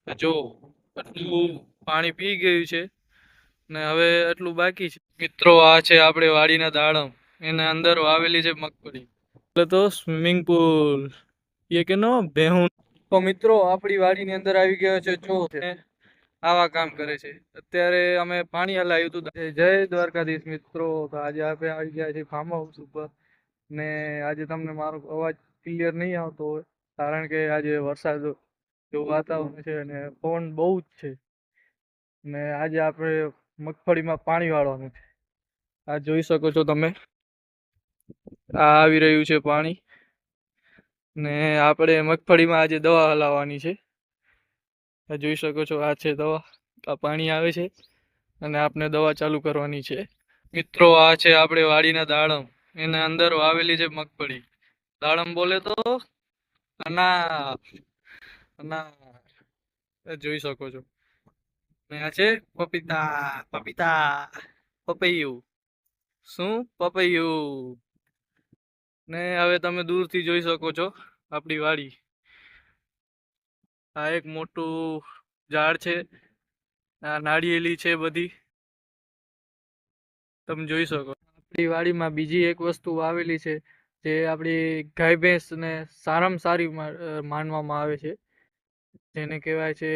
જો આટલું પાણી પી ગયું છે ને હવે આટલું બાકી છે. મિત્રો આ છે આપણે વાડીના દાડમ, એના અંદર વાવેલી છે મગફળી. એટલે તો સ્વિમિંગ પુલ એ કે નો બેહું. તો મિત્રો આપણી વાડીની અંદર આવી ગયો છે જો આવા કામ કરે છે. અત્યારે અમે પાણી હલાવ્યું હતું. જય દ્વારકાધીશ મિત્રો. તો આજે આપણે આવી ગયા છીએ ફાર્મ હાઉસ ઉપર ને આજે તમને મારો અવાજ ક્લિયર નહીં આવતો હોય કારણ કે આજે વરસાદ જેવું વાતાવરણ છે અને પવન બહુ જ છે ને આજે આપણે મગફળીમાં પાણી વાળવાનું છે. આ જોઈ શકો છો તમે, આ આવી રહ્યું છે પાણી ને આપણે મગફળીમાં આજે દવા હલાવવાની છે. આ જોઈ શકો છો, આ છે દવા. આ પાણી આવે છે અને આપણે દવા ચાલુ કરવાની છે. મિત્રો આ છે આપણે વાડીના દાડમ, એના અંદર વાવેલી છે મગફળી. દાડમ બોલે તો અના અના જોઈ શકો છો. ને આ છે પપીતા, પપીતા, પપૈયું. શું? પપૈયું. ને હવે તમે દૂરથી જોઈ શકો છો આપણી વાડી. આ એક મોટું ઝાડ છે, આ નાળિયેરી છે બધી, તમે જોઈ શકો. આપણી વાડીમાં બીજી એક વસ્તુ વાવેલી છે જે આપણી ગાય ભેંસને સારામાં સારી માનવામાં આવે છે, જેને કહેવાય છે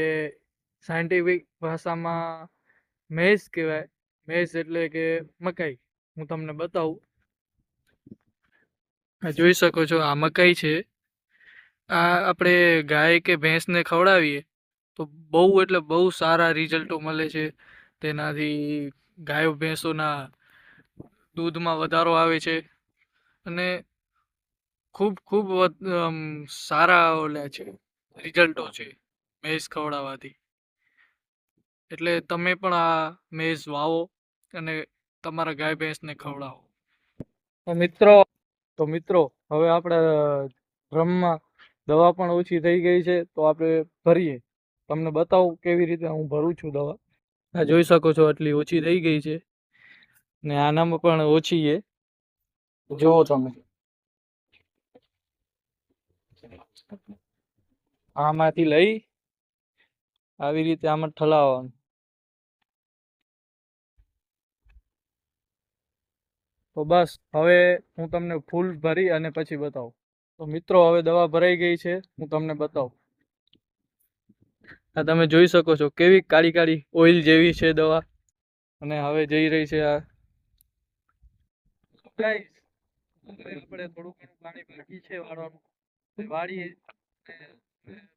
સાયન્ટિફિક ભાષામાં મેઝ કહેવાય. મેઝ એટલે કે મકાઈ. હું તમને બતાવું. આ જોઈ શકો છો, આ મકાઈ છે. આ આપણે ગાય કે ભેંસને ખવડાવીએ તો બહુ એટલે બહુ સારા રિઝલ્ટો મળે છે. તેનાથી ગાયો ભેંસોના દૂધમાં વધારો આવે છે અને ખૂબ ખૂબ સારા ઓલા છે, રિઝલ્ટો છે મેઝ ખવડાવવાથી. એટલે તમે પણ આ મેઝ વાવો અને તમારા ગાય ભેંસને ખવડાવો. તો મિત્રો હવે આપણે ડ્રમમાં દવા પણ ઓછી થઈ ગઈ છે તો આપણે ભરીએ. તમને બતાવું કેવી રીતે હું ભરું છું દવા. આ જોઈ શકો છો, આટલી ઓછી થઈ ગઈ છે ને આનામાં પણ ઓછી છે. જુઓ તમે, આમાંથી લઈ આવી રીતે આમાં ઠલાવવાનું. તો બસ હવે હું તમને ફૂલ ભરી અને પછી બતાવું. તો મિત્રો હવે દવા ભરાઈ ગઈ છે, હું તમને બતાવું. આ તમે જોઈ શકો છો કેવી કાળી કાળી ઓઇલ જેવી છે દવા અને હવે જઈ રહી છે. આ ગાઈસ, આપણે થોડું ઘણું પાણી બાકી છે વાળવાનું, વાળીએ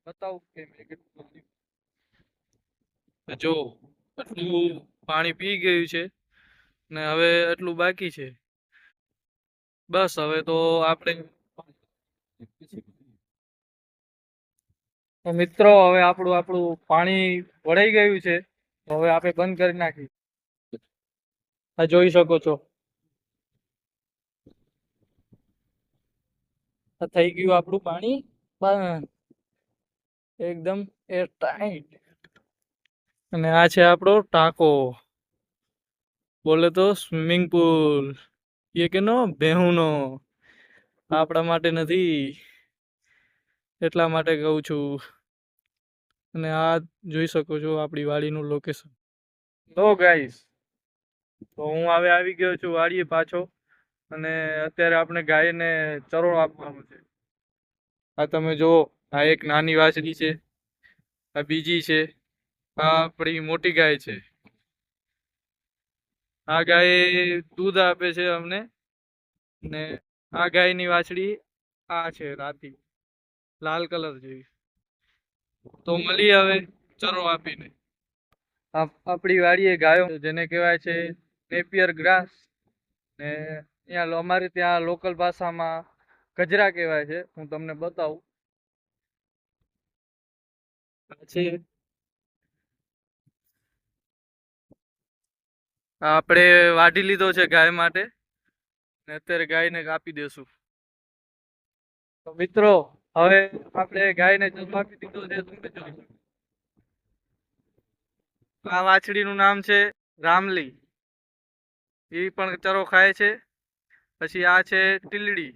બતાવું કે મેં કેટલું પાણી. જો આટલું પાણી પી ગયું છે ને હવે આટલું બાકી છે. બસ હવે તો આપણે તો મિત્રો હવે આપણું પાણી વળાઈ ગયું છે. તો હવે આપણે બંધ કરી નાખી. આ જોઈ શકો છો, આ થઈ ગયું આપણું પાણી બંધ, એકદમ એરટાઈટ. અને આ છે આપણો ટાંકો, બોલે તો સ્વિમિંગ પુલ એ કે નો બેહુનો. આપણા માટે નથી, એટલા માટે કહું છું. અને આ જોઈ શકો છો આપણી વાડીનું લોકેશન. તો ગાઈસ, તો હું હવે આવી ગયો છું વાડીએ પાછો અને અત્યારે આપણે ગાયને ચરો આપવાનો છે. આ તમે જુઓ, આ એક નાની વાછડી છે, આ બીજી છે, આ આપણી મોટી ગાય છે. આ ગાય દૂધ આપે છે અમને ને આ ગાયની વાછડી આ છે રાતી, લાલ કલર જેવી. તો મળીએ હવે ચરો આપીને. આપણી વાડીએ ગાયો જેને કહેવાય છે નેપિયર ગ્રાસ ને ત્યાં અમારે ત્યાં લોકલ ભાષામાં ગજરા કહેવાય છે. હું તમને બતાવું. છે આપણે વાઢી લીધો છે ગાય માટે ને અત્યારે ગાયને કાપી દેશું. તો મિત્રો હવે આપણે ગાયને ચરો આપી દીધો છે. તમે જોઈ શકો. આ વાછડીનું નામ છે રામલી, એ પણ ચરો ખાય છે. પછી આ છે ટીલડી,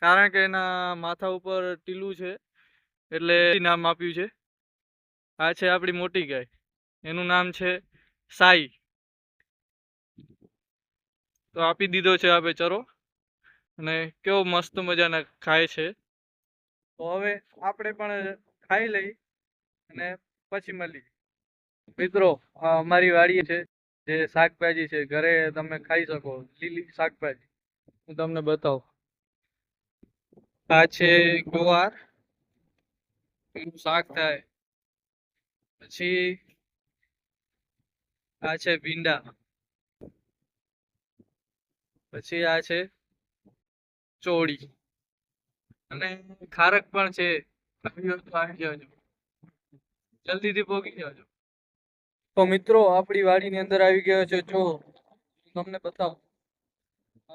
કારણ કે એના માથા ઉપર ટીલું છે એટલે નામ આપ્યું છે. આ છે આપણી મોટી ગાય, એનું નામ છે સાઈ. તો આપી દીધો છે આપે ચરો, અને કેવો મસ્ત મજાના ખાય છે. તો હવે આપણે પણ ખાઈ લઈ અને પછી મળી. મિત્રો, આ અમારી વાડી છે, જે શાકભાજી છે, ઘરે તમે ખાઈ શકો, લીલી શાકભાજી. હું તમને બતાવું. આ છે ગોવાર, એનું શાક થાય. પછી આ છે ભીંડા. પછી આ છે ચોળી, અને ખારક પણ છે. આવી હોય તો આવી જાજો, જલ્દીથી પહોંચી જાજો. તો મિત્રો, આપણી વાડીની અંદર આવી ગયો છે. જો તમને બતાવું,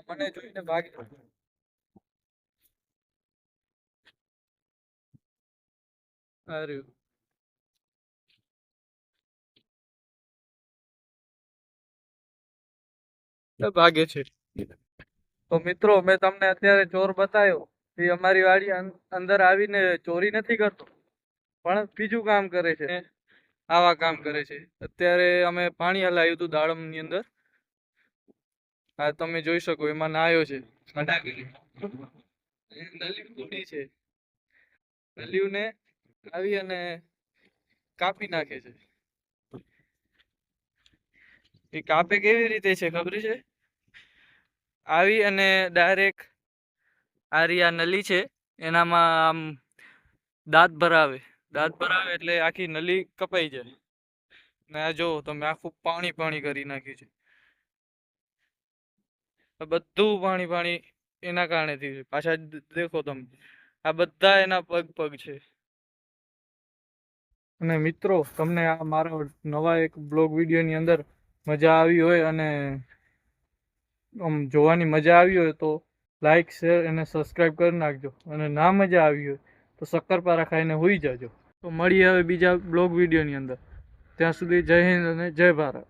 મને જોઈને ભાગી ભાગે છે. તો મિત્રો, મેં તમને અત્યારે ચોર બતાવ્યો, એ અમારી વાડી અંદર આવીને ચોરી નથી કરતો, પણ બીજું કામ કરે છે. આવા કામ કરે છે. અત્યારે અમે પાણી હલાવ્યું હતું દાડમની અંદર. આ તમે જોઈ શકો, એમાં નાયો છે. નલિયું તૂટી છે. નલિયુંને આવી અને કાપી નાખે છે. એ કાપે કેવી રીતે છે ખબર છે? આવી અને ડાયરેક્ટ આ રિયા નલી છે, એનામાં આમ દાંત ભરાવે એટલે આખી નલી કપાઈ જાય. ને આ જો તમે, આખું પાણી પાણી કરી નાખ્યું છે. બધું પાણી પાણી એના કારણે થયું છે. પાછા દેખો તમે, આ બધા એના પગ છે. અને મિત્રો, તમને આ મારા નવા એક બ્લોગ વિડીયોની અંદર મજા આવી હોય અને જોવાની મજા આવી હોય તો લાઈક, શેર અને સબસ્ક્રાઈબ કરી નાખજો. અને ના મજા આવી હોય તો શક્કરપારા ખાઈને હોઈ જાજો. તો મળીએ હવે બીજા બ્લોગ વિડીયોની અંદર. ત્યાં સુધી જય હિન્દ અને જય ભારત.